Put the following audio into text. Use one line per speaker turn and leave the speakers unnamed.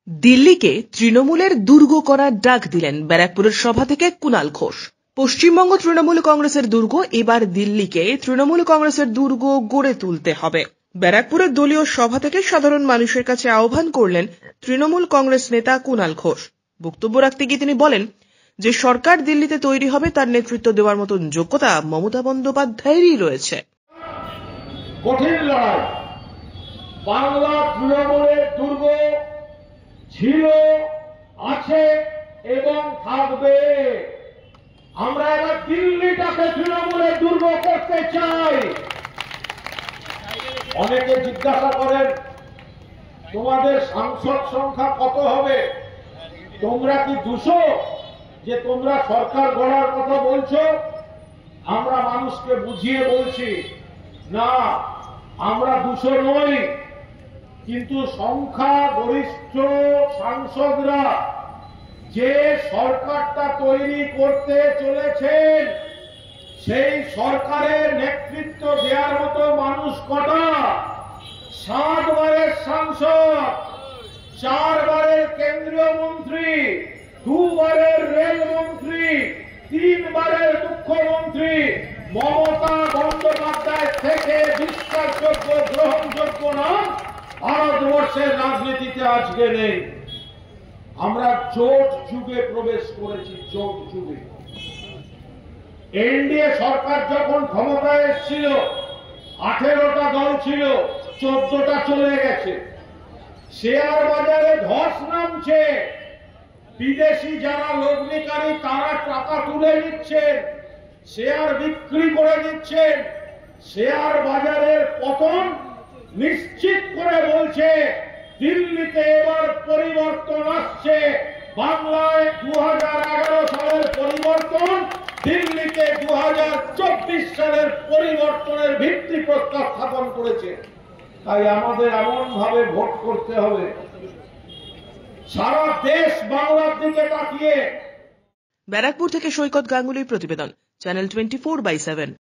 দিল্লিকে তৃণমূলের দুর্গ করার ডাক দিলেন ব্যারাকপুরের সভা থেকে কুণাল ঘোষ। পশ্চিমবঙ্গ তৃণমূল কংগ্রেসের দুর্গ, এবার দিল্লিকে তৃণমূল কংগ্রেসের দুর্গ গড়ে তুলতে হবে। ব্যারাকপুরের দলীয় সভা থেকে সাধারণ মানুষের কাছে আহ্বান করলেন তৃণমূল কংগ্রেস নেতা কুণাল ঘোষ। বক্তব্য রাখতে গিয়ে তিনি বলেন যে সরকার দিল্লিতে তৈরি হবে তার নেতৃত্ব দেওয়ার মতন যোগ্যতা মমতা বন্দ্যোপাধ্যায়েরই রয়েছে।
কঠিন লড়াই, বাংলা তৃণমূলের দুর্গ ছিল, আছে এবং থাকবে। আমরা এবার দিল্লিটাকে তৃণমূলের দুর্গ করতে চাই। অনেকে জিজ্ঞাসা করেন তোমাদের সাংসদ সংখ্যা কত হবে, তোমরা কি 200 যে তোমরা সরকার গড়ার কথা বলছো? আমরা মানুষকে বুঝিয়ে বলছি না, আমরা 200 নই, কিন্তু সংখ্যা গরিষ্ঠ সাংসদরা যে সরকারটা তৈরি করতে চলেছেন সেই সরকারের নেতৃত্ব দেওয়ার মতো মানুষ কটা? 7 বারের সাংসদ, 4 বারের কেন্দ্রীয় মন্ত্রী, 2 বারের রেলমন্ত্রী, 3 বারের মুখ্যমন্ত্রী। মমতা বন্দ্যোপাধ্যায় থেকে বিশ্বাসযোগ্য গ্রহণযোগ্য নাম ভারতবর্ষের রাজনীতিতে আজকে নেই। আমরা জোট যুগে প্রবেশ করেছি, জোট যুগে। এনডিএ সরকার যখন ক্ষমতায় এসেছিল 18টা দল ছিল, 14টা চলে গেছে। শেয়ার বাজারে ধস নামছে, বিদেশি যারা লগ্নিকারী তারা টাকা তুলে নিচ্ছেন, শেয়ার বিক্রি করে দিচ্ছেন। শেয়ার বাজারের পতন নিশ্চিত করে বলছে দিল্লিতে এবার পরিবর্তন আসছে। বাংলায় 2011 সালের পরিবর্তন, দিল্লিতে 2024 সালের পরিবর্তনের ভিত্তি প্রস্তাব স্থাপন করেছে। তাই আমাদের এমন ভাবে ভোট করতে হবে সারা দেশ বাংলার দিকে তাকিয়ে।
ব্যারাকপুর থেকে সৈকত গাঙ্গুলির প্রতিবেদন, চ্যানেল 24/7।